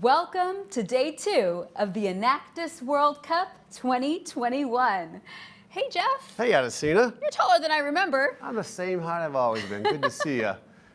Welcome to day 2 of the Enactus World Cup 2021. Hey, Jeff. Hey, Adesina. You're taller than I remember. I'm the same height I've always been. Good to see you.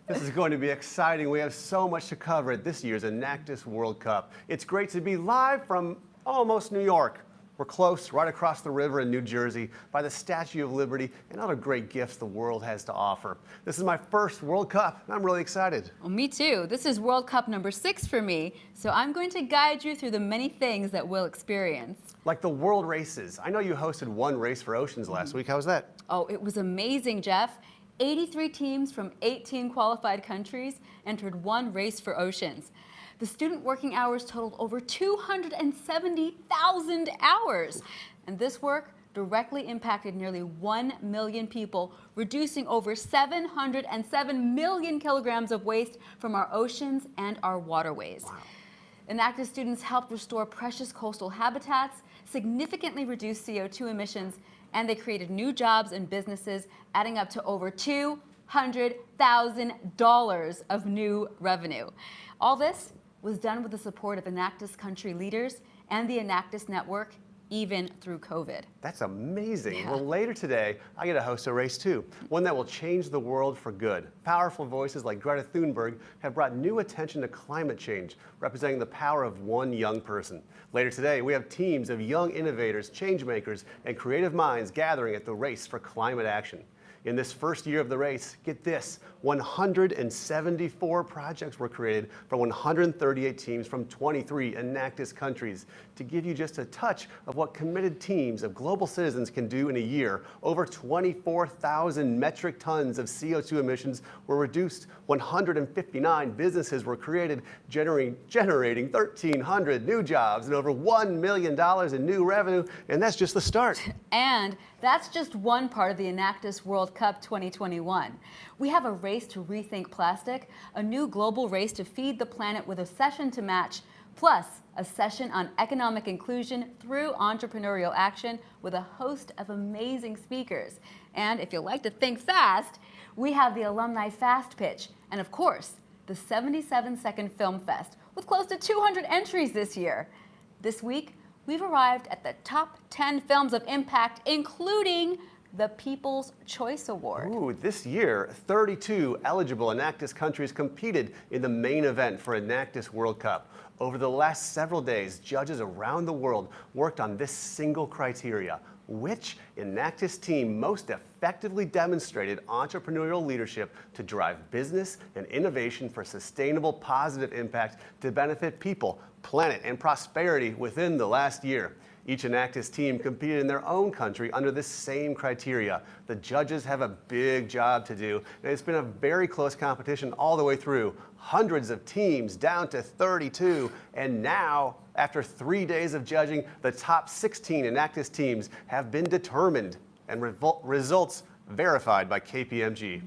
This is going to be exciting. We have so much to cover at this year's Enactus World Cup. It's great to be live from almost New York. We're close, right across the river in New Jersey, by the Statue of Liberty and other great gifts the world has to offer. This is my first World Cup, and I'm really excited. Well, me too. This is World Cup number 6 for me, so I'm going to guide you through the many things that we'll experience. Like the world races. I know you hosted one race for oceans last week. How was that? Oh, it was amazing, Jeff. 83 teams from 18 qualified countries entered one race for oceans. The student working hours totaled over 270,000 hours. And this work directly impacted nearly 1 million people, reducing over 707 million kilograms of waste from our oceans and our waterways. Wow. Enactus students helped restore precious coastal habitats, significantly reduce CO2 emissions, and they created new jobs and businesses, adding up to over $200,000 of new revenue. All this was done with the support of Enactus country leaders and the Enactus network, even through COVID. That's amazing. Yeah. Well, later today, I get to host a race too, one that will change the world for good. Powerful voices like Greta Thunberg have brought new attention to climate change, representing the power of one young person. Later today, we have teams of young innovators, change makers, and creative minds gathering at the Race for Climate Action. In this first year of the race, get this, 174 projects were created from 138 teams from 23 Enactus countries. To give you just a touch of what committed teams of global citizens can do in a year, over 24,000 metric tons of CO2 emissions were reduced, 159 businesses were created, generating 1,300 new jobs and over $1 million in new revenue, and that's just the start. And that's just one part of the Enactus World Cup 2021. We have a race to rethink plastic, a new global race to feed the planet with a session to match, plus a session on economic inclusion through entrepreneurial action with a host of amazing speakers. And if you like to think fast, we have the Alumni Fast Pitch, and of course, the 77-second Film Fest with close to 200 entries this year. This week, we've arrived at the top 10 films of impact, including the People's Choice Award. Ooh, this year, 32 eligible Enactus countries competed in the main event for Enactus World Cup. Over the last several days, judges around the world worked on this single criteria: which Enactus team most effectively demonstrated entrepreneurial leadership to drive business and innovation for sustainable, positive impact to benefit people, planet, and prosperity within the last year. Each Enactus team competed in their own country under this same criteria. The judges have a big job to do, and it's been a very close competition all the way through. Hundreds of teams down to 32, and now, after 3 days of judging, the top 16 Enactus teams have been determined and results verified by KPMG.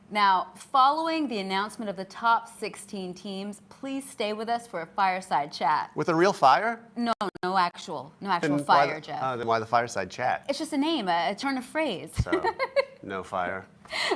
Now, following the announcement of the top 16 teams, please stay with us for a fireside chat. With a real fire? No actual Then fire, Jeff. Then why the fireside chat? It's just a name, a turn of phrase. So, no fire.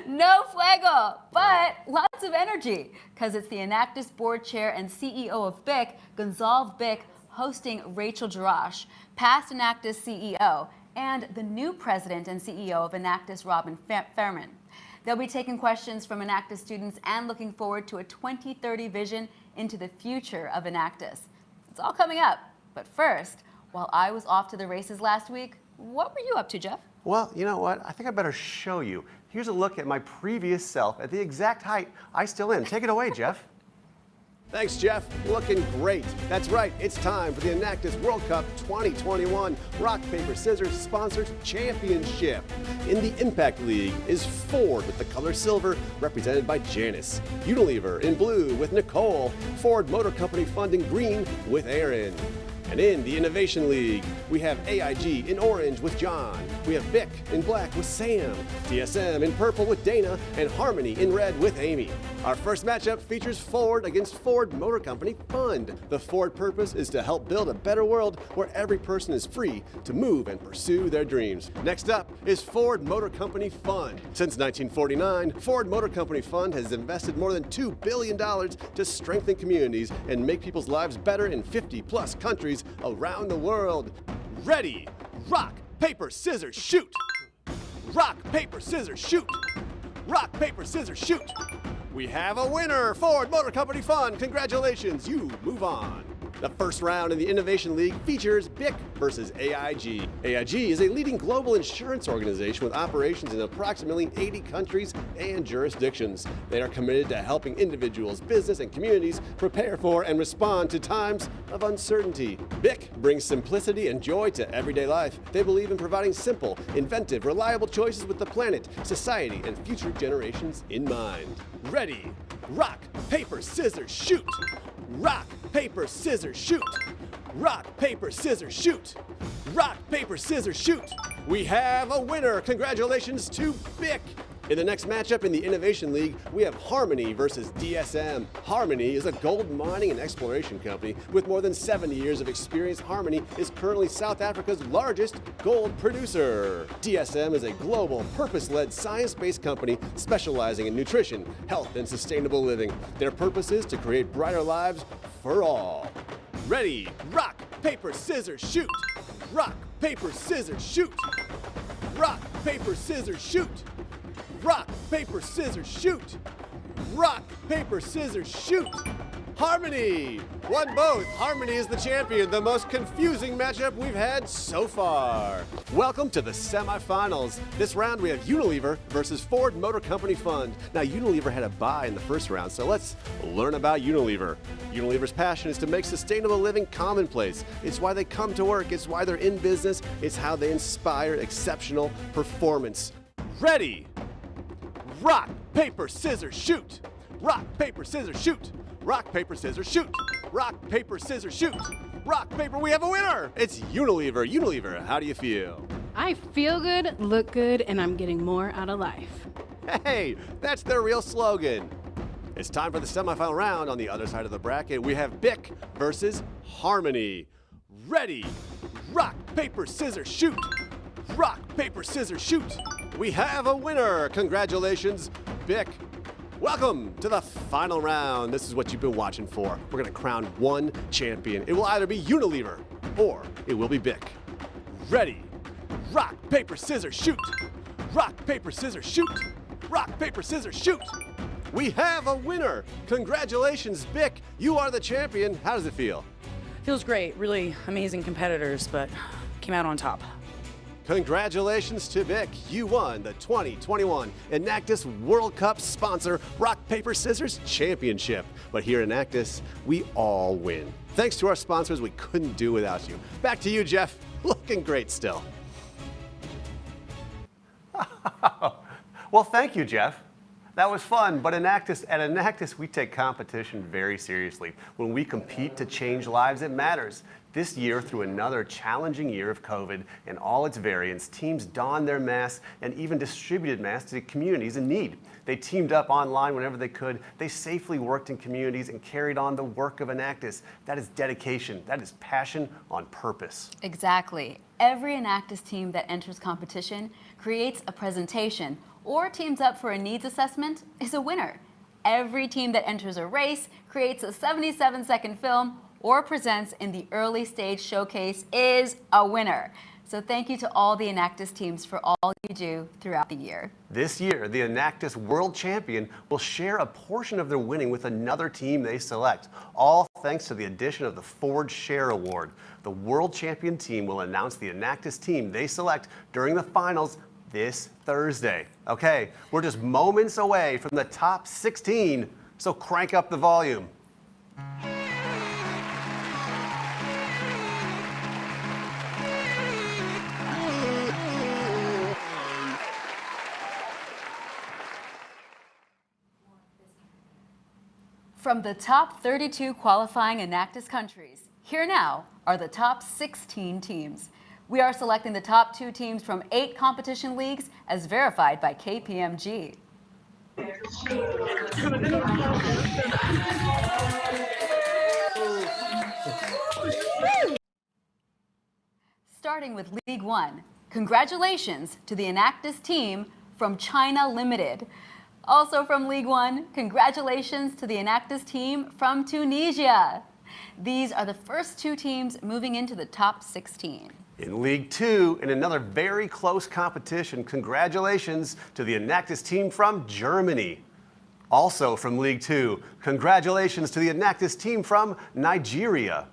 No fuego, but lots of energy, because it's the Enactus board chair and CEO of BIC, Gonzalve BIC, hosting Rachel Jarash, past Enactus CEO, and the new president and CEO of Enactus, Robin Fairman. They'll be taking questions from Enactus students and looking forward to a 2030 vision into the future of Enactus. It's all coming up. But first, while I was off to the races last week, what were you up to, Jeff? Well, you know what? I think I better show you. Here's a look at my previous self at the exact height I still am. Take it away, Jeff. Thanks, Jeff. Looking great. That's right. It's time for the Enactus World Cup 2021 Rock, Paper, Scissors Sponsors Championship. In the Impact League is Ford with the color silver, represented by Janice. Unilever in blue with Nicole. Ford Motor Company funding green with Aaron. And in the Innovation League, we have AIG in orange with John. We have BIC in black with Sam, DSM in purple with Dana, and Harmony in red with Amy. Our first matchup features Ford against Ford Motor Company Fund. The Ford purpose is to help build a better world where every person is free to move and pursue their dreams. Next up is Ford Motor Company Fund. Since 1949, Ford Motor Company Fund has invested more than $2 billion to strengthen communities and make people's lives better in 50+ countries around the world. Ready, rock, paper, scissors, shoot! Rock, paper, scissors, shoot! Rock, paper, scissors, shoot! We have a winner, Ford Motor Company Fund. Congratulations, you move on. The first round in the Innovation League features BIC versus AIG. AIG is a leading global insurance organization with operations in approximately 80 countries and jurisdictions. They are committed to helping individuals, business, and communities prepare for and respond to times of uncertainty. BIC brings simplicity and joy to everyday life. They believe in providing simple, inventive, reliable choices with the planet, society, and future generations in mind. Ready, rock, paper, scissors, shoot! Rock, paper, scissors, shoot! Rock, paper, scissors, shoot! Rock, paper, scissors, shoot! We have a winner! Congratulations to BIC! In the next matchup in the Innovation League, we have Harmony versus DSM. Harmony is a gold mining and exploration company with more than 70 years of experience. Harmony is currently South Africa's largest gold producer. DSM is a global, purpose-led, science-based company specializing in nutrition, health, and sustainable living. Their purpose is to create brighter lives for all. Ready, rock, paper, scissors, shoot! Rock, paper, scissors, shoot! Rock, paper, scissors, shoot! Rock, paper, scissors, shoot! Rock, paper, scissors, shoot! Harmony won both. Harmony is the champion, the most confusing matchup we've had so far. Welcome to the semifinals. This round we have Unilever versus Ford Motor Company Fund. Now Unilever had a bye in the first round, so let's learn about Unilever. Unilever's passion is to make sustainable living commonplace. It's why they come to work, it's why they're in business, it's how they inspire exceptional performance. Ready? Rock, paper, scissors, shoot! Rock, paper, scissors, shoot! Rock, paper, scissors, shoot! Rock, paper, scissors, shoot! Rock, paper, we have a winner! It's Unilever. Unilever, how do you feel? I feel good, look good, and I'm getting more out of life. Hey, that's their real slogan. It's time for the semifinal round. On the other side of the bracket, we have BIC versus Harmony. Ready? Rock, paper, scissors, shoot! Rock, paper, scissors, shoot! We have a winner. Congratulations, BIC. Welcome to the final round. This is what you've been watching for. We're going to crown one champion. It will either be Unilever or it will be BIC. Ready? Rock, paper, scissors, shoot! Rock, paper, scissors, shoot! Rock, paper, scissors, shoot! We have a winner. Congratulations, BIC. You are the champion. How does it feel? Feels great. Really amazing competitors, but came out on top. Congratulations to BIC. You won the 2021 Enactus World Cup sponsor Rock, Paper, Scissors Championship. But here at Enactus, we all win. Thanks to our sponsors, we couldn't do without you. Back to you, Jeff. Looking great still. Well, thank you, Jeff. That was fun, but at Enactus, we take competition very seriously. When we compete to change lives, it matters. This year, through another challenging year of COVID and all its variants, teams donned their masks and even distributed masks to communities in need. They teamed up online whenever they could. They safely worked in communities and carried on the work of Enactus. That is dedication. That is passion on purpose. Exactly. Every Enactus team that enters competition creates a presentation or teams up for a needs assessment is a winner. Every team that enters a race creates a 77-second film or presents in the early stage showcase is a winner. So thank you to all the Enactus teams for all you do throughout the year. This year, the Enactus World Champion will share a portion of their winning with another team they select, all thanks to the addition of the Ford Share Award. The World Champion team will announce the Enactus team they select during the finals this Thursday. Okay, we're just moments away from the top 16, so crank up the volume. From the top 32 qualifying Enactus countries, Here now are the top 16 teams. We are selecting the top 2 teams from 8 competition leagues as verified by KPMG. Starting with League 1, congratulations to the Enactus team from China Limited. Also from League 1, congratulations to the Enactus team from Tunisia. These are the first 2 teams moving into the top 16. In League 2, in another very close competition, congratulations to the Enactus team from Germany. Also from League 2, congratulations to the Enactus team from Nigeria.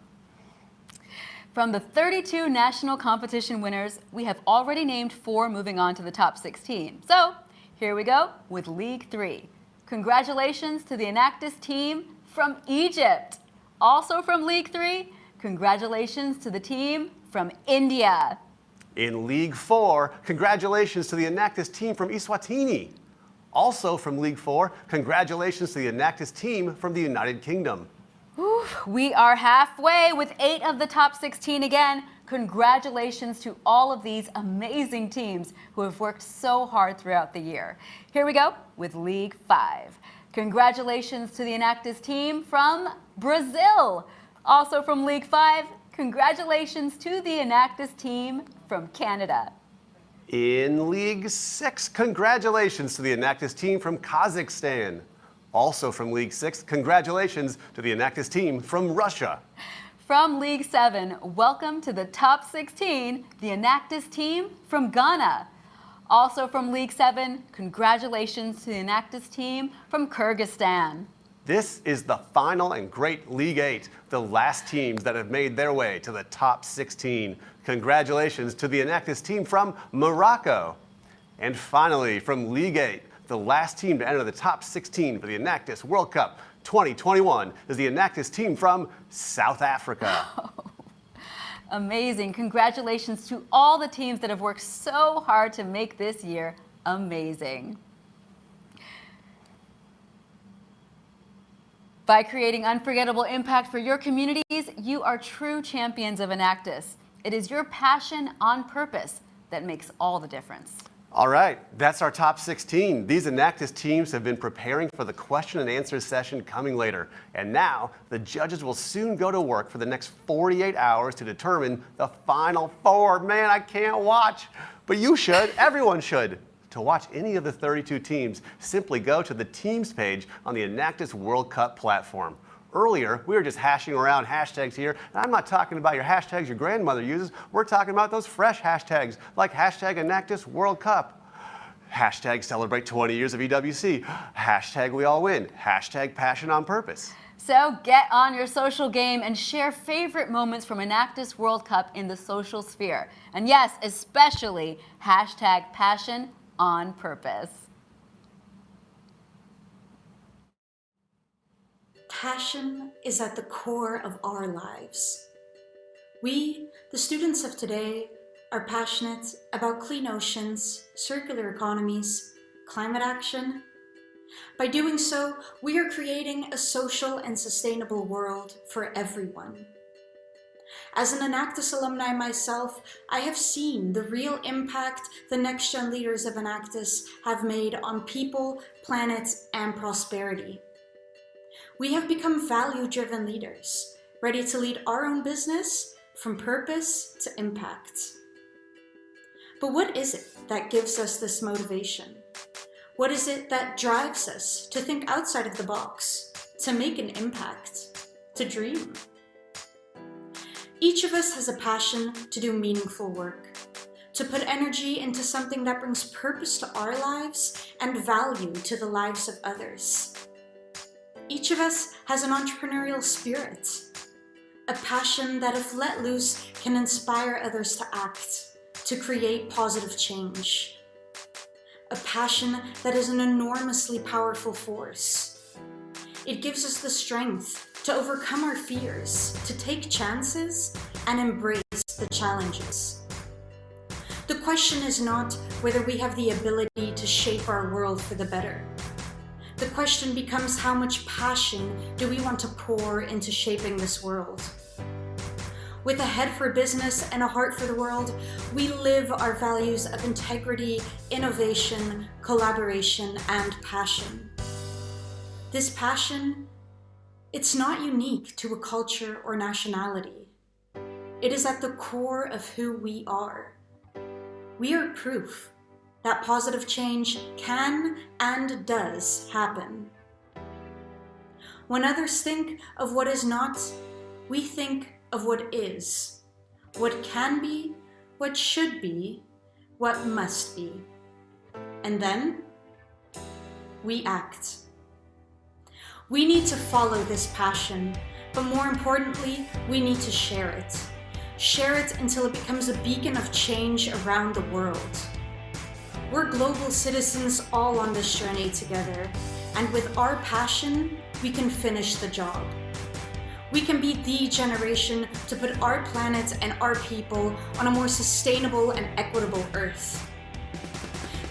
From the 32 national competition winners, we have already named 4 moving on to the top 16. So here we go with League 3. Congratulations to the Enactus team from Egypt. Also from League 3, congratulations to the team from India. In League 4, congratulations to the Enactus team from Eswatini. Also from League 4, congratulations to the Enactus team from the United Kingdom. We are halfway with 8 of the top 16 again. Congratulations to all of these amazing teams who have worked so hard throughout the year. Here we go with League 5. Congratulations to the Enactus team from Brazil. Also from League 5, congratulations to the Enactus team from Canada. In League 6, congratulations to the Enactus team from Kazakhstan. Also from League 6, congratulations to the Enactus team from Russia. From League 7, welcome to the top 16, the Enactus team from Ghana. Also from League 7, congratulations to the Enactus team from Kyrgyzstan. This is the final and great League 8, the last teams that have made their way to the top 16. Congratulations to the Enactus team from Morocco. And finally, from League 8, the last team to enter the top 16 for the Enactus World Cup 2021 is the Enactus team from South Africa. Amazing. Congratulations to all the teams that have worked so hard to make this year amazing. By creating unforgettable impact for your communities, you are true champions of Enactus. It is your passion on purpose that makes all the difference. All right, that's our top 16. These Enactus teams have been preparing for the question and answer session coming later. And now, the judges will soon go to work for the next 48 hours to determine the final 4. Man, I can't watch. But you should, everyone should. To watch any of the 32 teams, simply go to the Teams page on the Enactus World Cup platform. Earlier, we were just hashing around hashtags here, and I'm not talking about your hashtags your grandmother uses. We're talking about those fresh hashtags, like hashtag Enactus World Cup, hashtag celebrate 20 years of EWC, hashtag we all win, hashtag passion on purpose. So get on your social game and share favorite moments from Enactus World Cup in the social sphere. And yes, especially hashtag passion on purpose. Passion is at the core of our lives. We, the students of today, are passionate about clean oceans, circular economies, climate action. By doing so, we are creating a social and sustainable world for everyone. As an Enactus alumni myself, I have seen the real impact the next-gen leaders of Enactus have made on people, planet, and prosperity. We have become value-driven leaders, ready to lead our own business from purpose to impact. But what is it that gives us this motivation? What is it that drives us to think outside of the box, to make an impact, to dream? Each of us has a passion to do meaningful work, to put energy into something that brings purpose to our lives and value to the lives of others. Each of us has an entrepreneurial spirit, a passion that if let loose can inspire others to act, to create positive change. A passion that is an enormously powerful force. It gives us the strength to overcome our fears, to take chances, and embrace the challenges. The question is not whether we have the ability to shape our world for the better. The question becomes how much passion do we want to pour into shaping this world? With a head for business and a heart for the world, we live our values of integrity, innovation, collaboration, and passion. This passion, it's not unique to a culture or nationality. It is at the core of who we are. We are proof that positive change can and does happen. When others think of what is not, we think of what is, what can be, what should be, what must be. And then we act. We need to follow this passion, but more importantly, we need to share it. Share it until it becomes a beacon of change around the world. We're global citizens all on this journey together, and with our passion, we can finish the job. We can be the generation to put our planet and our people on a more sustainable and equitable Earth.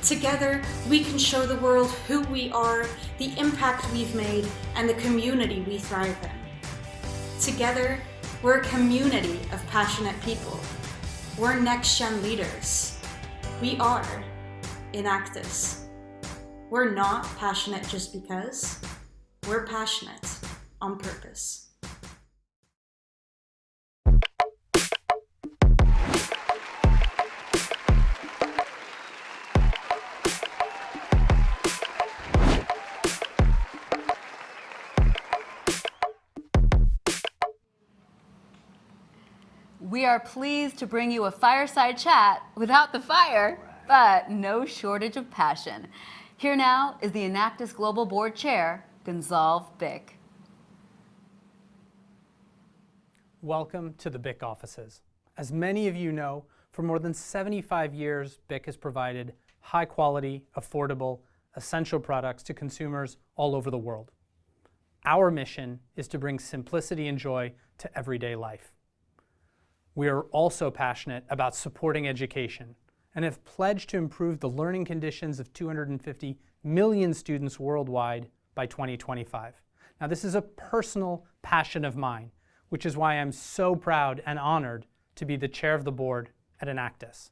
Together, we can show the world who we are, the impact we've made, and the community we thrive in. Together, we're a community of passionate people. We're next-gen leaders. We are Enactus. We're not passionate just because. We're passionate on purpose. We are pleased to bring you a fireside chat without the fire, but no shortage of passion. Here now is the Enactus Global Board Chair, Gonzalve Bick. Welcome to the BIC offices. As many of you know, for more than 75 years, BIC has provided high-quality, affordable, essential products to consumers all over the world. Our mission is to bring simplicity and joy to everyday life. We are also passionate about supporting education and have pledged to improve the learning conditions of 250 million students worldwide by 2025. Now, this is a personal passion of mine, which is why I'm so proud and honored to be the chair of the board at Enactus.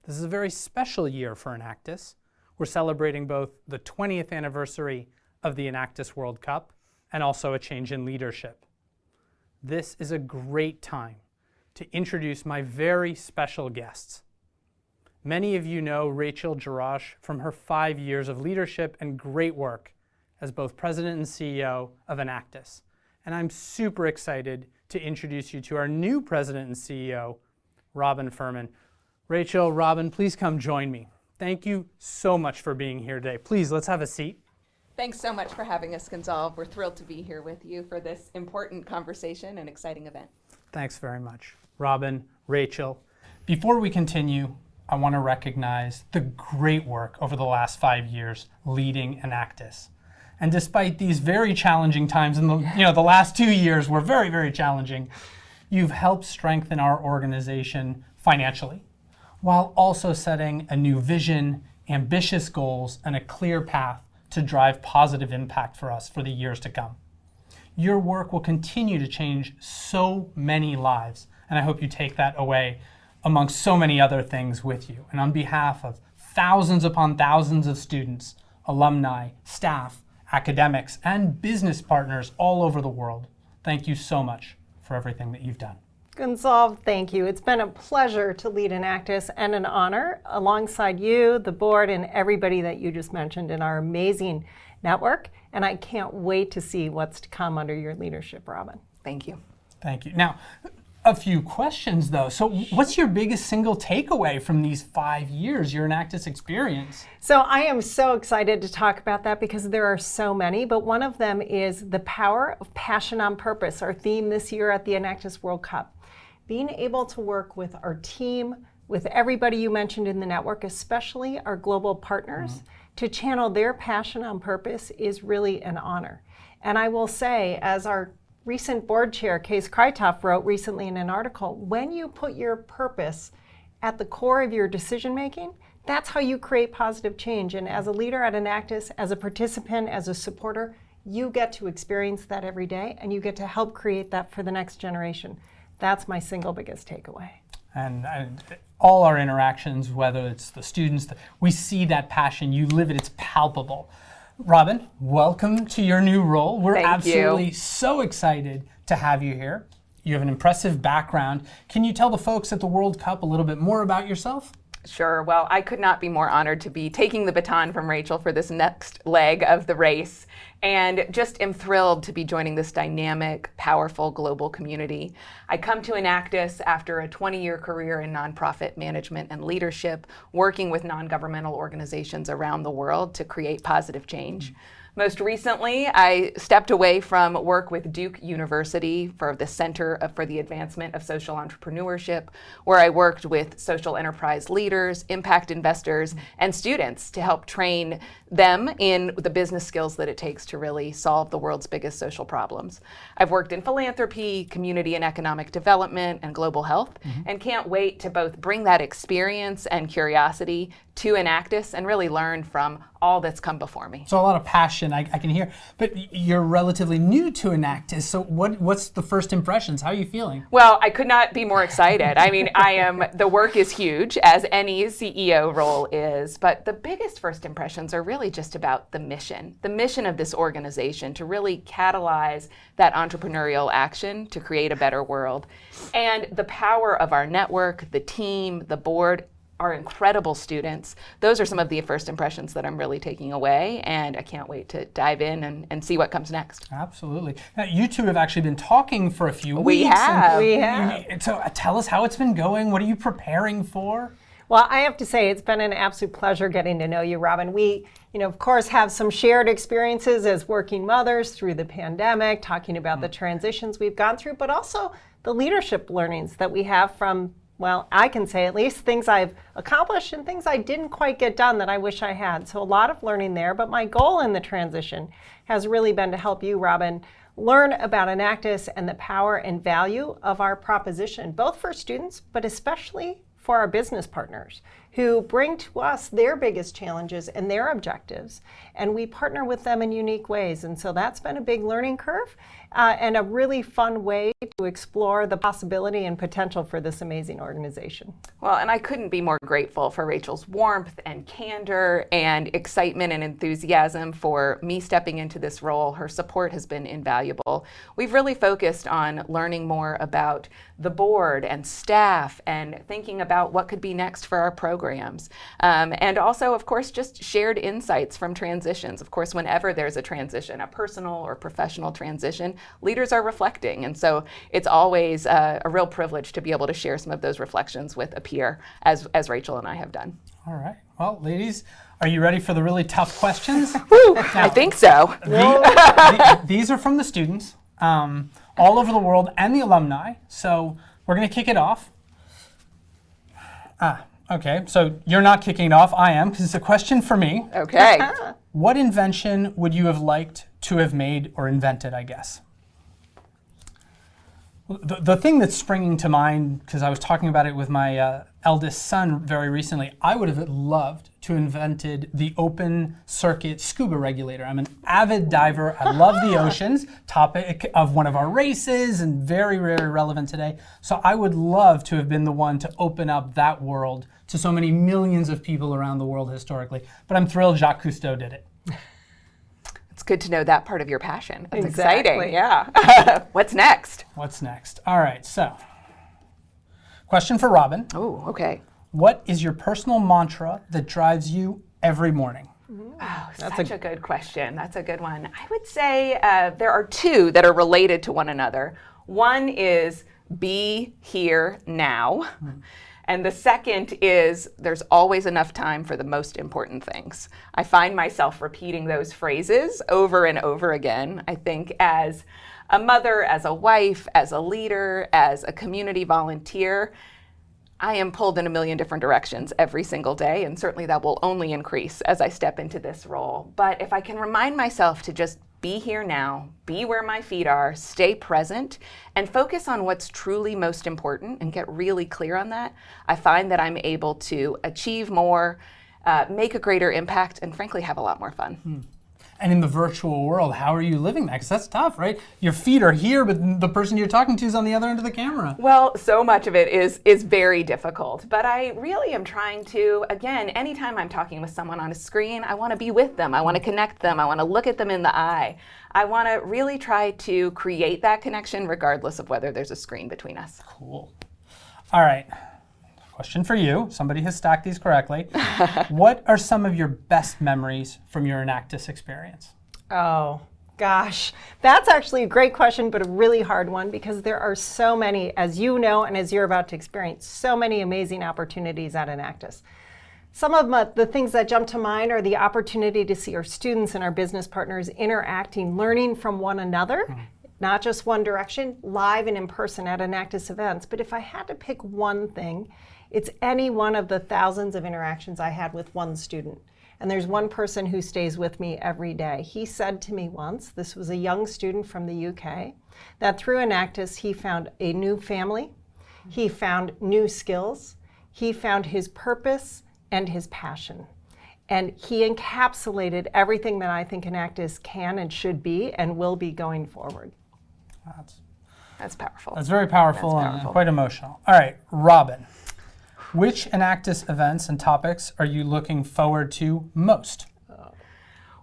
This is a very special year for Enactus. We're celebrating both the 20th anniversary of the Enactus World Cup and also a change in leadership. This is a great time to introduce my very special guests. Many of you know Rachel Jarash from her 5 years of leadership and great work as both president and CEO of Enactus. And I'm super excited to introduce you to our new president and CEO, Robin Furman. Rachel, Robin, please come join me. Thank you so much for being here today. Please, let's have a seat. Thanks so much for having us, Gonzalve. We're thrilled to be here with you for this important conversation and exciting event. Thanks very much. Robin, Rachel, before we continue, I want to recognize the great work over the last 5 years leading Enactus. And despite these very challenging times, and the last 2 years were very, very challenging, you've helped strengthen our organization financially, while also setting a new vision, ambitious goals, and a clear path to drive positive impact for us for the years to come. Your work will continue to change so many lives, and I hope you take that away amongst so many other things with you. And on behalf of thousands upon thousands of students, alumni, staff, academics, and business partners all over the world, thank you so much for everything that you've done. Gonzalve, thank you. It's been a pleasure to lead Enactus and an honor alongside you, the board, and everybody that you just mentioned in our amazing network. And I can't wait to see what's to come under your leadership, Robin. Thank you. Thank you. Now, a few questions though. So what's your biggest single takeaway from these 5 years, your Enactus experience? So I am so excited to talk about that because there are so many, but one of them is the power of passion on purpose, our theme this year at the Enactus World Cup. Being able to work with our team, with everybody you mentioned in the network, especially our global partners, to channel their passion on purpose is really an honor. And I will say, as our recent board chair, Case Krytoff, wrote recently in an article, when you put your purpose at the core of your decision making, that's how you create positive change. And as a leader at Enactus, as a participant, as a supporter, you get to experience that every day and you get to help create that for the next generation. That's my single biggest takeaway. And all our interactions, whether it's the students, we see that passion, you live it, it's palpable. Robin, welcome to your new role. We're absolutely so excited to have you here. You have an impressive background. Can you tell the folks at the World Cup a little bit more about yourself? Sure. Well, I could not be more honored to be taking the baton from Rachel for this next leg of the race, and just am thrilled to be joining this dynamic, powerful global community. I come to Enactus after a 20-year career in nonprofit management and leadership, working with non-governmental organizations around the world to create positive change. Most recently, I stepped away from work with Duke University for the Center for the Advancement of Social Entrepreneurship, where I worked with social enterprise leaders, impact investors, and students to help train them in the business skills that it takes to really solve the world's biggest social problems. I've worked in philanthropy, community and economic development, and global health, and can't wait to both bring that experience and curiosity to Enactus and really learn from all that's come before me. So a lot of passion I can hear, but you're relatively new to Enactus, so what's the first impressions? How are you feeling? Well, I could not be more excited. I mean, the work is huge, as any CEO role is, but the biggest first impressions are really just about the mission of this organization to really catalyze that entrepreneurial action to create a better world. And the power of our network, the team, the board, our incredible students. Those are some of the first impressions that I'm really taking away, and I can't wait to dive in and see what comes next. Absolutely. Now, you two have actually been talking for a few weeks. We have. So tell us how it's been going. What are you preparing for? Well, I have to say it's been an absolute pleasure getting to know you, Robin. We, of course, have some shared experiences as working mothers through the pandemic, talking about the transitions we've gone through, but also the leadership learnings that we have from, well, I can say at least things I've accomplished and things I didn't quite get done that I wish I had. So a lot of learning there, but my goal in the transition has really been to help you, Robin, learn about Enactus and the power and value of our proposition, both for students, but especially for our business partners who bring to us their biggest challenges and their objectives, and we partner with them in unique ways. And so that's been a big learning curve and a really fun way to explore the possibility and potential for this amazing organization. Well, and I couldn't be more grateful for Rachel's warmth and candor and excitement and enthusiasm for me stepping into this role. Her support has been invaluable. We've really focused on learning more about the board and staff and thinking about what could be next for our programs. And also, of course, just shared insights from transitions. Of course, whenever there's a transition, a personal or professional transition, leaders are reflecting. And so it's always a real privilege to be able to share some of those reflections with a peer, as Rachel and I have done. All right. Well, ladies, are you ready for the really tough questions? Woo, now, I think so. These are from the students all over the world and the alumni. So we're going to kick it off. Okay. So you're not kicking it off. I am, because it's a question for me. Okay. What invention would you have liked to have made or invented, I guess? The thing that's springing to mind, because I was talking about it with my eldest son very recently, I would have loved to have invented the open circuit scuba regulator. I'm an avid diver. I love the oceans, topic of one of our races and very, very relevant today. So I would love to have been the one to open up that world to so many millions of people around the world historically. But I'm thrilled Jacques Cousteau did it. It's good to know that part of your passion. That's Exactly. exciting. Yeah. What's next? What's next? All right, so question for Robin. Oh, okay. What is your personal mantra that drives you every morning? Oh, such a good question. That's a good one. I would say there are two that are related to one another. One is be here now. And the second is there's always enough time for the most important things. I find myself repeating those phrases over and over again. I think as a mother, as a wife, as a leader, as a community volunteer, I am pulled in a million different directions every single day, and certainly that will only increase as I step into this role. But if I can remind myself to just be here now, be where my feet are, stay present, and focus on what's truly most important and get really clear on that, I find that I'm able to achieve more, make a greater impact, and frankly have a lot more fun. And in the virtual world, how are you living that? Because that's tough, right? Your feet are here, but the person you're talking to is on the other end of the camera. Well, so much of it is very difficult, but I really am trying to, again, anytime I'm talking with someone on a screen, I want to be with them. I want to connect them. I want to look at them in the eye. I want to really try to create that connection regardless of whether there's a screen between us. Cool. All right. Question for you. Somebody has stacked these correctly. What are some of your best memories from your Enactus experience? Oh, gosh. That's actually a great question, but a really hard one because there are so many, as you know and as you're about to experience, so many amazing opportunities at Enactus. Some of the things that jump to mind are the opportunity to see our students and our business partners interacting, learning from one another, not just one direction, live and in person at Enactus events. But if I had to pick one thing, it's any one of the thousands of interactions I had with one student. And there's one person who stays with me every day. He said to me once, this was a young student from the UK, that through Enactus he found a new family, he found new skills, he found his purpose and his passion. And he encapsulated everything that I think Enactus can and should be and will be going forward. That's powerful. That's very powerful, and quite emotional. All right, Robin. Which Enactus events and topics are you looking forward to most?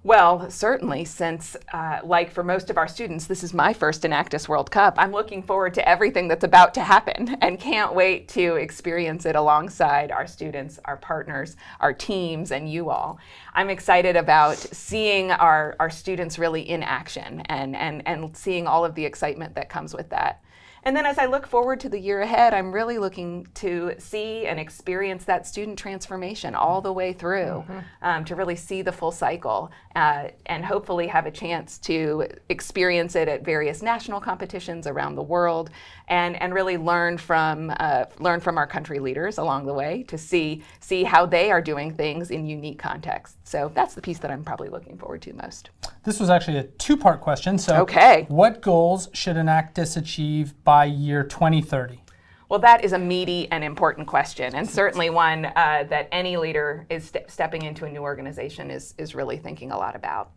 Well, certainly, since like for most of our students, this is my first Enactus World Cup, I'm looking forward to everything that's about to happen and can't wait to experience it alongside our students, our partners, our teams, and you all. I'm excited about seeing our students really in action and seeing all of the excitement that comes with that. And then as I look forward to the year ahead, I'm really looking to see and experience that student transformation all the way through, to really see the full cycle and hopefully have a chance to experience it at various national competitions around the world and really learn from our country leaders along the way to see how they are doing things in unique contexts. So that's the piece that I'm probably looking forward to most. This was actually a two-part question. So okay. What goals should Enactus achieve by year 2030? Well, that is a meaty and important question, and certainly one that any leader is stepping into a new organization is really thinking a lot about.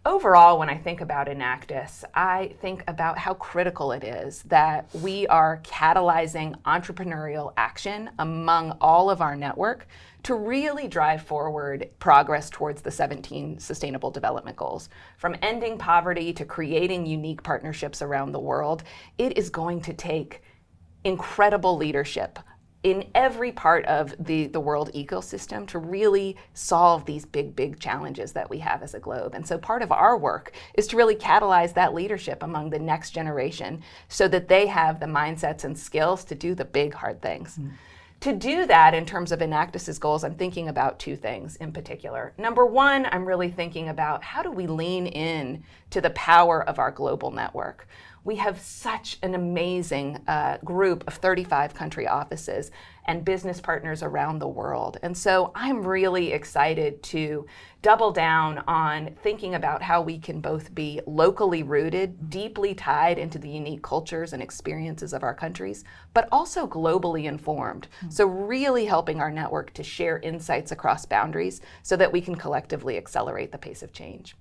Overall, when I think about Enactus, I think about how critical it is that we are catalyzing entrepreneurial action among all of our network to really drive forward progress towards the 17 Sustainable Development Goals. From ending poverty to creating unique partnerships around the world, it is going to take incredible leadership in every part of the world ecosystem to really solve these big challenges that we have as a globe. And so part of our work is to really catalyze that leadership among the next generation so that they have the mindsets and skills to do the big, hard things. To do that, in terms of Enactus's goals, I'm thinking about two things in particular. Number one, I'm really thinking about how do we lean in to the power of our global network. We have such an amazing group of 35 country offices and business partners around the world. And so I'm really excited to double down on thinking about how we can both be locally rooted, deeply tied into the unique cultures and experiences of our countries, but also globally informed. So really helping our network to share insights across boundaries so that we can collectively accelerate the pace of change.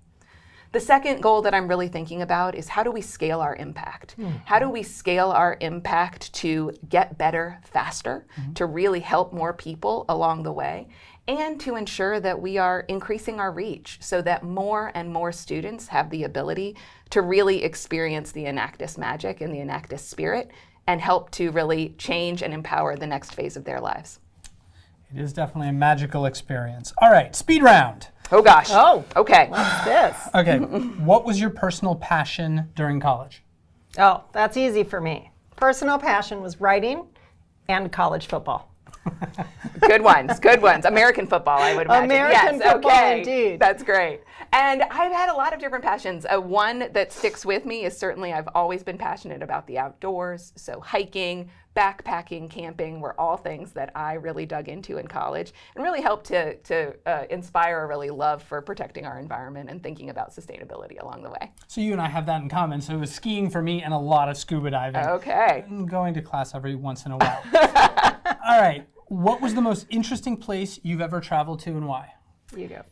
The second goal that I'm really thinking about is how do we scale our impact? How do we scale our impact to get better faster, to really help more people along the way, and to ensure that we are increasing our reach so that more and more students have the ability to really experience the Enactus magic and the Enactus spirit and help to really change and empower the next phase of their lives. It is definitely a magical experience. All right, speed round. Oh gosh. Oh, okay. What's this? Okay, what was your personal passion during college? Oh, that's easy for me. Personal passion was writing and college football. Good ones. American football, I would imagine. American football, okay. indeed. That's great. And I've had a lot of different passions. One that sticks with me is certainly I've always been passionate about the outdoors. So hiking, backpacking, camping were all things that I really dug into in college and really helped to inspire a really love for protecting our environment and thinking about sustainability along the way. So you and I have that in common. So it was skiing for me and a lot of scuba diving. Okay. And going to class every once in a while. All right. What was the most interesting place you've ever traveled to and why? You go.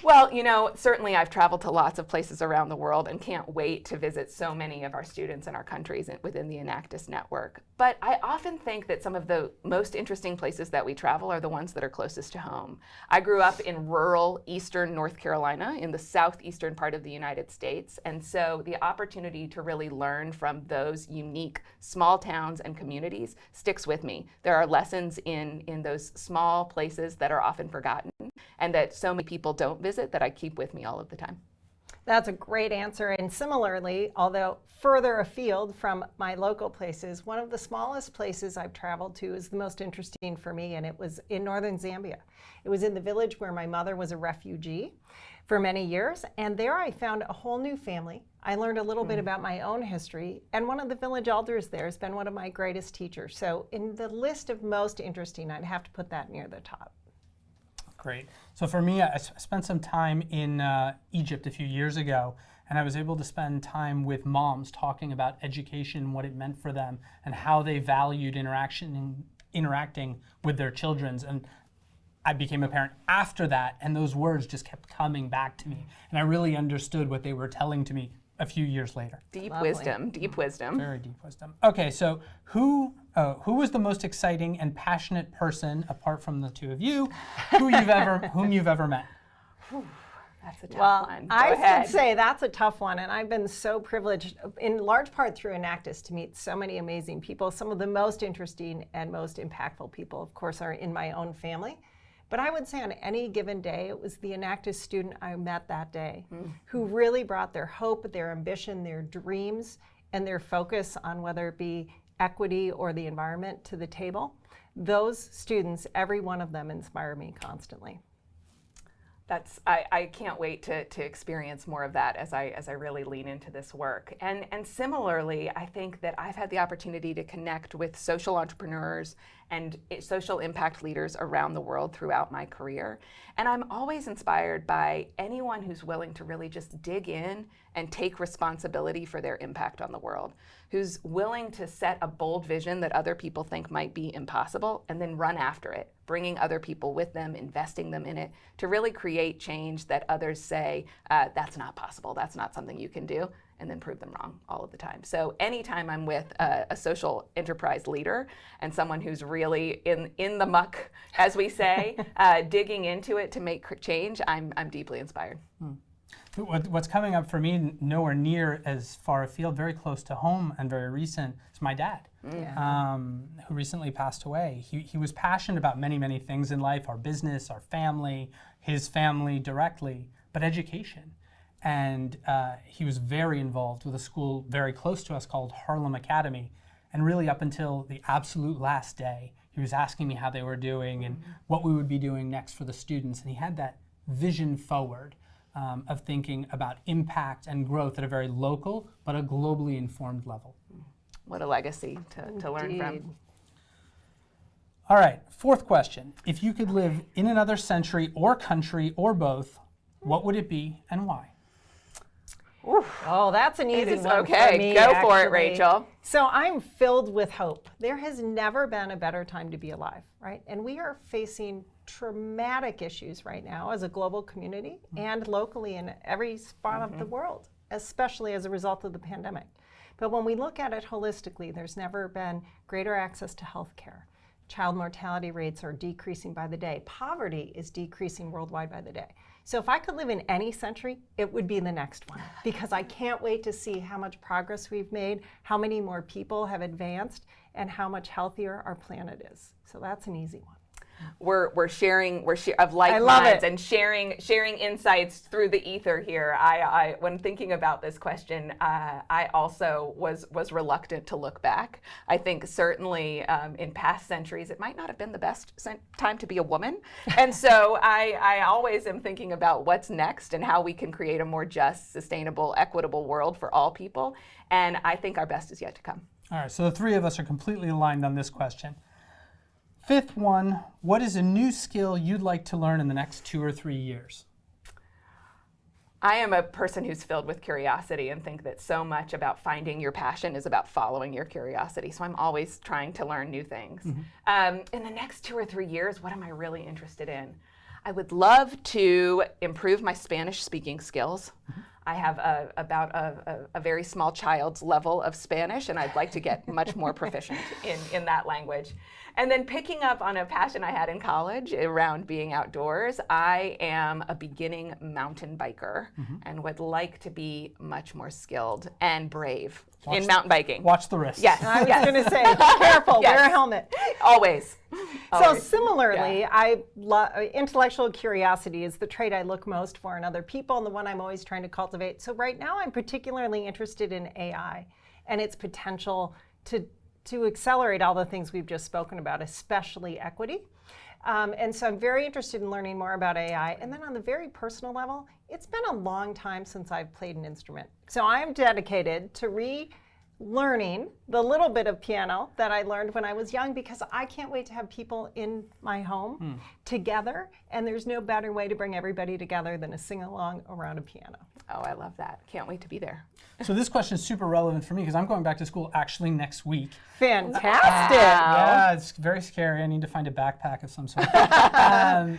Well, you know, certainly I've traveled to lots of places around the world and can't wait to visit so many of our students in our countries within the Enactus network. But I often think that some of the most interesting places that we travel are the ones that are closest to home. I grew up in rural eastern North Carolina in the southeastern part of the United States, and so the opportunity to really learn from those unique small towns and communities sticks with me. There are lessons in those small places that are often forgotten and that so many people don't visit that I keep with me all of the time. That's a great answer. And similarly, although further afield from my local places, one of the smallest places I've traveled to is the most interesting for me, and it was in northern Zambia. It was in the village where my mother was a refugee for many years, and there I found a whole new family. I learned a little bit about my own history, and one of the village elders there has been one of my greatest teachers. So in the list of most interesting, I'd have to put that near the top. Great. So for me, I spent some time in Egypt a few years ago, and I was able to spend time with moms talking about education, what it meant for them, and how they valued interacting with their children. And I became a parent after that, and those words just kept coming back to me. And I really understood what they were telling to me a few years later. Deep wisdom, deep wisdom. Very deep wisdom. Okay, so who was the most exciting and passionate person, apart from the two of you, whom you've ever met? That's a tough one. I would say that's a tough one, and I've been so privileged, in large part through Enactus, to meet so many amazing people. Some of the most interesting and most impactful people, of course, are in my own family. But I would say on any given day, it was the Enactus student I met that day who really brought their hope, their ambition, their dreams, and their focus on whether it be equity or the environment to the table. Those students, every one of them, inspire me constantly. I can't wait to experience more of that as I really lean into this work. And similarly, I think that I've had the opportunity to connect with social entrepreneurs and social impact leaders around the world throughout my career. And I'm always inspired by anyone who's willing to really just dig in and take responsibility for their impact on the world, who's willing to set a bold vision that other people think might be impossible and then run after it, bringing other people with them, investing them in it, to really create change that others say, that's not possible, that's not something you can do, and then prove them wrong all of the time. So anytime I'm with a social enterprise leader and someone who's really in the muck, as we say, digging into it to make change, I'm deeply inspired. What's coming up for me, nowhere near as far afield, very close to home and very recent, is my dad, who recently passed away. He was passionate about many, many things in life, our business, our family, his family directly, but education. And he was very involved with a school very close to us called Harlem Academy. And really up until the absolute last day, he was asking me how they were doing and what we would be doing next for the students. And he had that vision forward of thinking about impact and growth at a very local but a globally informed level. What a legacy to learn from. All right, fourth question. If you could live in another century or country or both, what would it be and why? Oof. Oh, that's an easy one okay. for me, Go actually. for it, Rachel. So I'm filled with hope. There has never been a better time to be alive, right? And we are facing traumatic issues right now as a global community and locally in every spot of the world, especially as a result of the pandemic. But when we look at it holistically, there's never been greater access to health care. Child mortality rates are decreasing by the day. Poverty is decreasing worldwide by the day. So if I could live in any century, it would be the next one, because I can't wait to see how much progress we've made, how many more people have advanced, and how much healthier our planet is. So that's an easy one. We're sharing of like minds and sharing insights through the ether here. I when thinking about this question, I also was reluctant to look back. I think certainly in past centuries it might not have been the best time to be a woman, and so I always am thinking about what's next and how we can create a more just, sustainable, equitable world for all people. And I think our best is yet to come. All right, so the three of us are completely aligned on this question. Fifth one, what is a new skill you'd like to learn in the next 2 or 3 years? I am a person who's filled with curiosity and think that so much about finding your passion is about following your curiosity. So I'm always trying to learn new things. In the next 2 or 3 years, what am I really interested in? I would love to improve my Spanish speaking skills. I have about a very small child's level of Spanish, and I'd like to get much more proficient in that language. And then picking up on a passion I had in college around being outdoors, I am a beginning mountain biker and would like to be much more skilled and brave in mountain biking. Watch the wrist. Yes. I was going to say, be careful, wear a helmet. Always. So similarly, intellectual curiosity is the trait I look most for in other people and the one I'm always trying to cultivate. So right now I'm particularly interested in AI and its potential to accelerate all the things we've just spoken about, especially equity. And so I'm very interested in learning more about AI. And then on the very personal level, it's been a long time since I've played an instrument. So I'm dedicated to relearning the little bit of piano that I learned when I was young, because I can't wait to have people in my home together. And there's no better way to bring everybody together than a sing-along around a piano. Oh, I love that. Can't wait to be there. So this question is super relevant for me because I'm going back to school actually next week. Fantastic. Yeah, it's very scary. I need to find a backpack of some sort.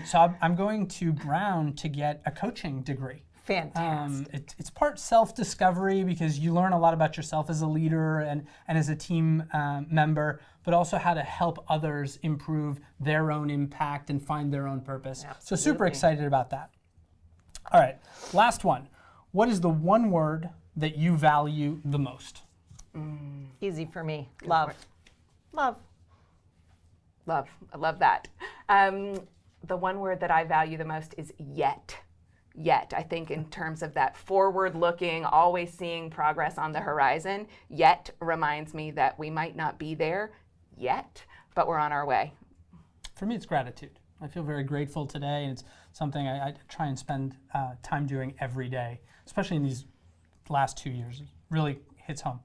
So I'm going to Brown to get a coaching degree. Fantastic. It's part self-discovery because you learn a lot about yourself as a leader and as a team member, but also how to help others improve their own impact and find their own purpose. Absolutely. So super excited about that. All right, last one. What is the one word that you value the most? Easy for me. Love. Love. Love. I love that. The one word that I value the most is yet. Yet. I think in terms of that forward-looking, always seeing progress on the horizon, yet reminds me that we might not be there yet, but we're on our way. For me, it's gratitude. I feel very grateful today, and it's something I try and spend time doing every day, especially in these last 2 years. It really hits home.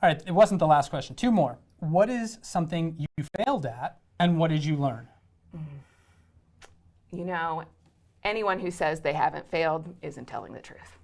All right, it wasn't the last question. Two more. What is something you failed at, and what did you learn? You know, anyone who says they haven't failed isn't telling the truth,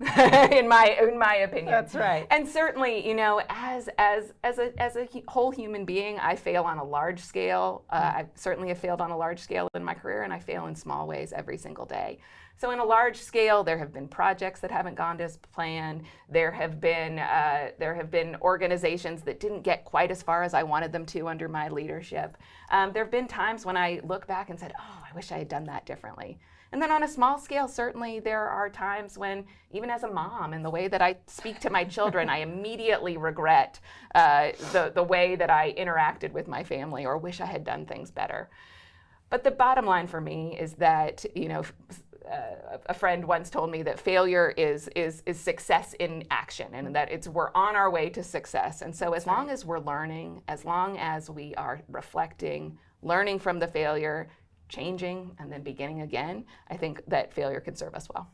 in my opinion. That's right. And certainly, you know, as a whole human being, I fail on a large scale. I certainly have failed on a large scale in my career, and I fail in small ways every single day. So in a large scale, there have been projects that haven't gone as planned. There have been organizations that didn't get quite as far as I wanted them to under my leadership. There have been times when I look back and said, oh, I wish I had done that differently. And then on a small scale, certainly there are times when, even as a mom, in the way that I speak to my children, I immediately regret the way that I interacted with my family or wish I had done things better. But the bottom line for me is that, you know, a friend once told me that failure is success in action, and that we're on our way to success. And so as long as we're learning, as long as we are reflecting, learning from the failure, changing, and then beginning again, I think that failure can serve us well.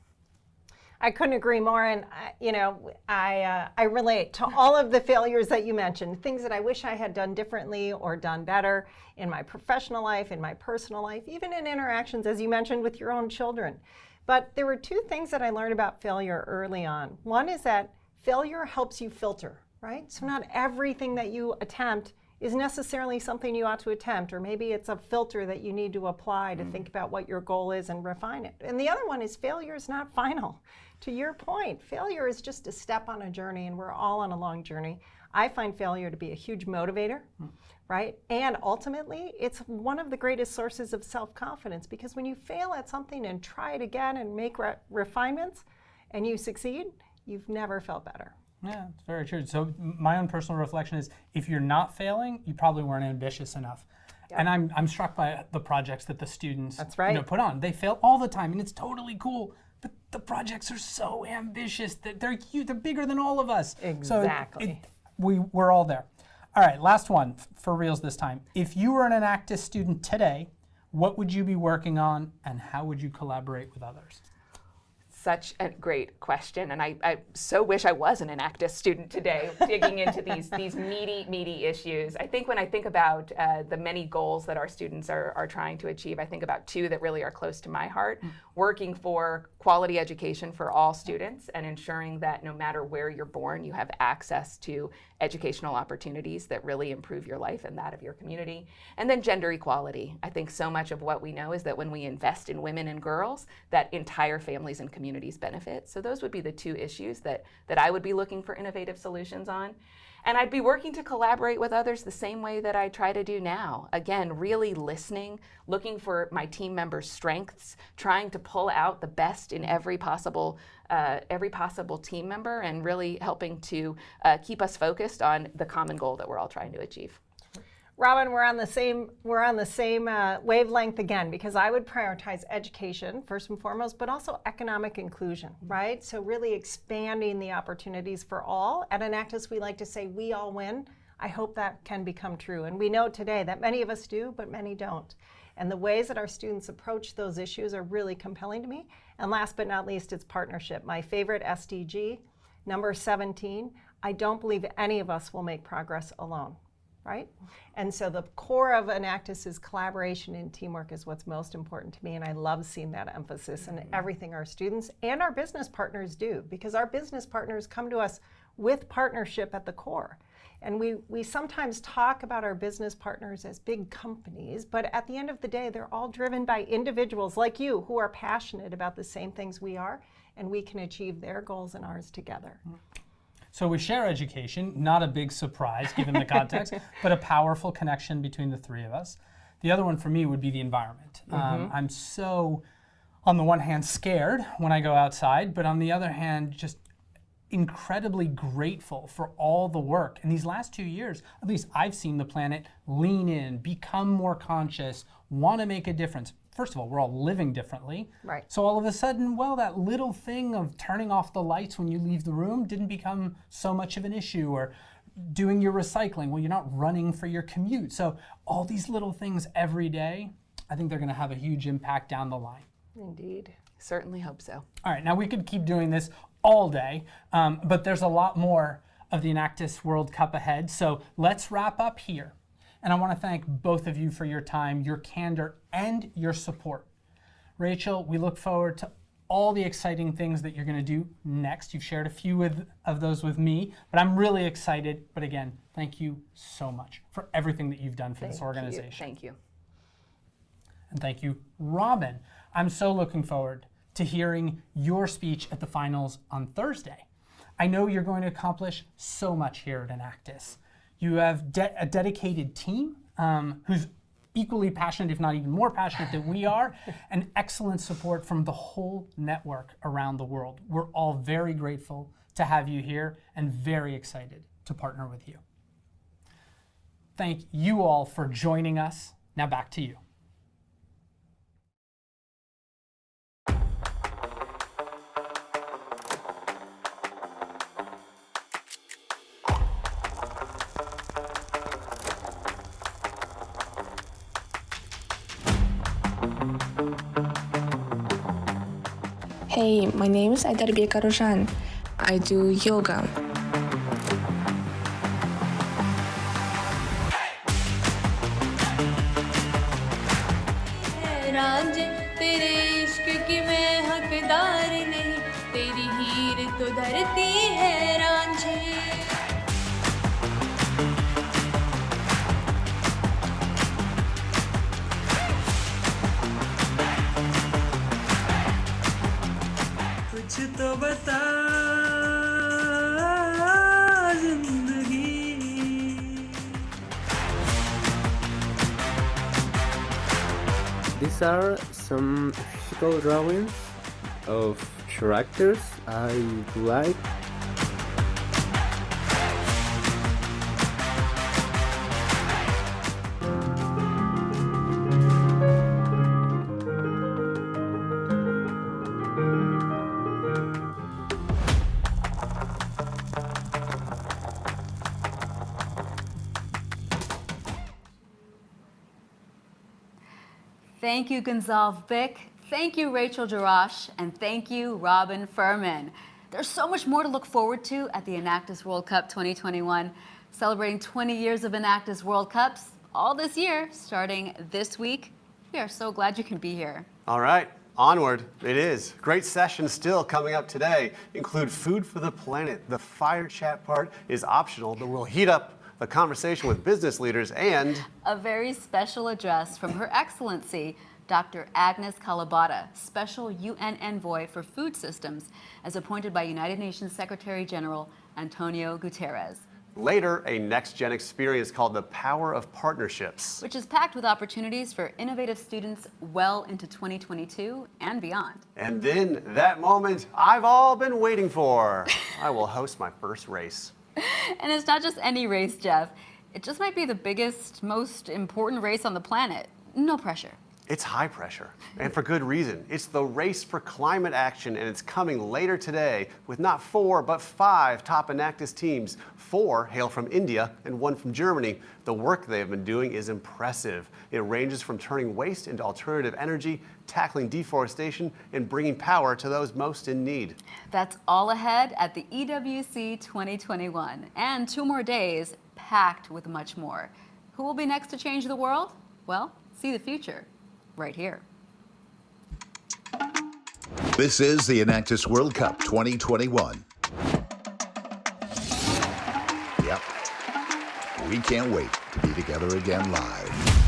I couldn't agree more, and you know, I relate to all of the failures that you mentioned, things that I wish I had done differently or done better in my professional life, in my personal life, even in interactions, as you mentioned, with your own children. But there were two things that I learned about failure early on. One is that failure helps you filter, right? So not everything that you attempt is necessarily something you ought to attempt, or maybe it's a filter that you need to apply to think about what your goal is and refine it. And the other one is failure is not final. To your point, failure is just a step on a journey, and we're all on a long journey. I find failure to be a huge motivator, right? And ultimately, it's one of the greatest sources of self-confidence, because when you fail at something and try it again and make refinements, and you succeed, you've never felt better. Yeah, it's very true. So my own personal reflection is, if you're not failing, you probably weren't ambitious enough. Yeah. And I'm struck by the projects that the students put on. They fail all the time, and it's totally cool. But the projects are so ambitious that they're huge. They're bigger than all of us. Exactly. So we're all there. All right, last one for reals this time. If you were an Enactus student today, what would you be working on, and how would you collaborate with others? such a great question, and I so wish I was an Enactus student today, digging into these meaty issues. I think when I think about the many goals that our students are trying to achieve, I think about two that really are close to my heart. Working for quality education for all students and ensuring that no matter where you're born, you have access to educational opportunities that really improve your life and that of your community. And then gender equality. I think so much of what we know is that when we invest in women and girls, that entire families and communities benefit. So those would be the two issues that I would be looking for innovative solutions on. And I'd be working to collaborate with others the same way that I try to do now. Again, really listening, looking for my team members' strengths, trying to pull out the best in every possible team member, and really helping to keep us focused on the common goal that we're all trying to achieve. Robin, we're on the same wavelength again, because I would prioritize education first and foremost, but also economic inclusion, right? So really expanding the opportunities for all. At Enactus, we like to say we all win. I hope that can become true. And we know today that many of us do, but many don't. And the ways that our students approach those issues are really compelling to me. And last but not least, it's partnership. My favorite SDG, number 17, I don't believe any of us will make progress alone. Right? And so the core of Enactus is collaboration and teamwork is what's most important to me, and I love seeing that emphasis in everything our students and our business partners do, because our business partners come to us with partnership at the core. And we sometimes talk about our business partners as big companies, but at the end of the day, they're all driven by individuals like you who are passionate about the same things we are, and we can achieve their goals and ours together. So we share education, not a big surprise given the context, but a powerful connection between the three of us. The other one for me would be the environment. I'm so, on the one hand, scared when I go outside, but on the other hand, just incredibly grateful for all the work. In these last 2 years, at least I've seen the planet lean in, become more conscious, want to make a difference. First of all, we're all living differently. Right. So all of a sudden, well, that little thing of turning off the lights when you leave the room didn't become so much of an issue, or doing your recycling. Well, you're not running for your commute. So all these little things every day, I think they're going to have a huge impact down the line. Indeed. Certainly hope so. All right, now we could keep doing this all day, but there's a lot more of the Enactus World Cup ahead. So let's wrap up here. And I want to thank both of you for your time, your candor, and your support. Rachel, we look forward to all the exciting things that you're going to do next. You've shared a few of those with me, but I'm really excited. But again, thank you so much for everything that you've done for this organization. Thank you. And thank you, Robin. I'm so looking forward to hearing your speech at the finals on Thursday. I know you're going to accomplish so much here at Enactus. You have a dedicated team who's equally passionate, if not even more passionate than we are, and excellent support from the whole network around the world. We're all very grateful to have you here and very excited to partner with you. Thank you all for joining us. Now back to you. Hey, my name is Aidarbeka Roshan. I do yoga. रांझ तेरे इश्क की मैं हकदार नहीं, तेरी हीर तो धरती है रांझे। कुछ तो बता जिंदगी। These are some physical drawings of characters I like. Thank you, Gonzalve Bick, Thank you, Rachel Jarash, and thank you, Robin Furman. There's so much more to look forward to at the Enactus World Cup 2021, celebrating 20 years of Enactus World Cups all this year, starting this week. We are so glad you can be here. All right, onward it is. Great sessions still coming up today. Include Food for the Planet. The fire chat part is optional, but we'll heat up the conversation with business leaders and a very special address from Her Excellency, Dr. Agnes Kalibata, Special UN Envoy for Food Systems, as appointed by United Nations Secretary General Antonio Guterres. Later, a next-gen experience called The Power of Partnerships, which is packed with opportunities for innovative students well into 2022 and beyond. And then that moment I've all been waiting for. I will host my first race. And it's not just any race, Jeff. It just might be the biggest, most important race on the planet. No pressure. It's high pressure, and for good reason. It's the Race for Climate Action, and it's coming later today with not 4, but 5 top Enactus teams. 4 hail from India and 1 from Germany. The work they have been doing is impressive. It ranges from turning waste into alternative energy, tackling deforestation, and bringing power to those most in need. That's all ahead at the EWC 2021, and 2 more days packed with much more. Who will be next to change the world? Well, see the future right here. This is the Enactus World Cup 2021. Yep. We can't wait to be together again live.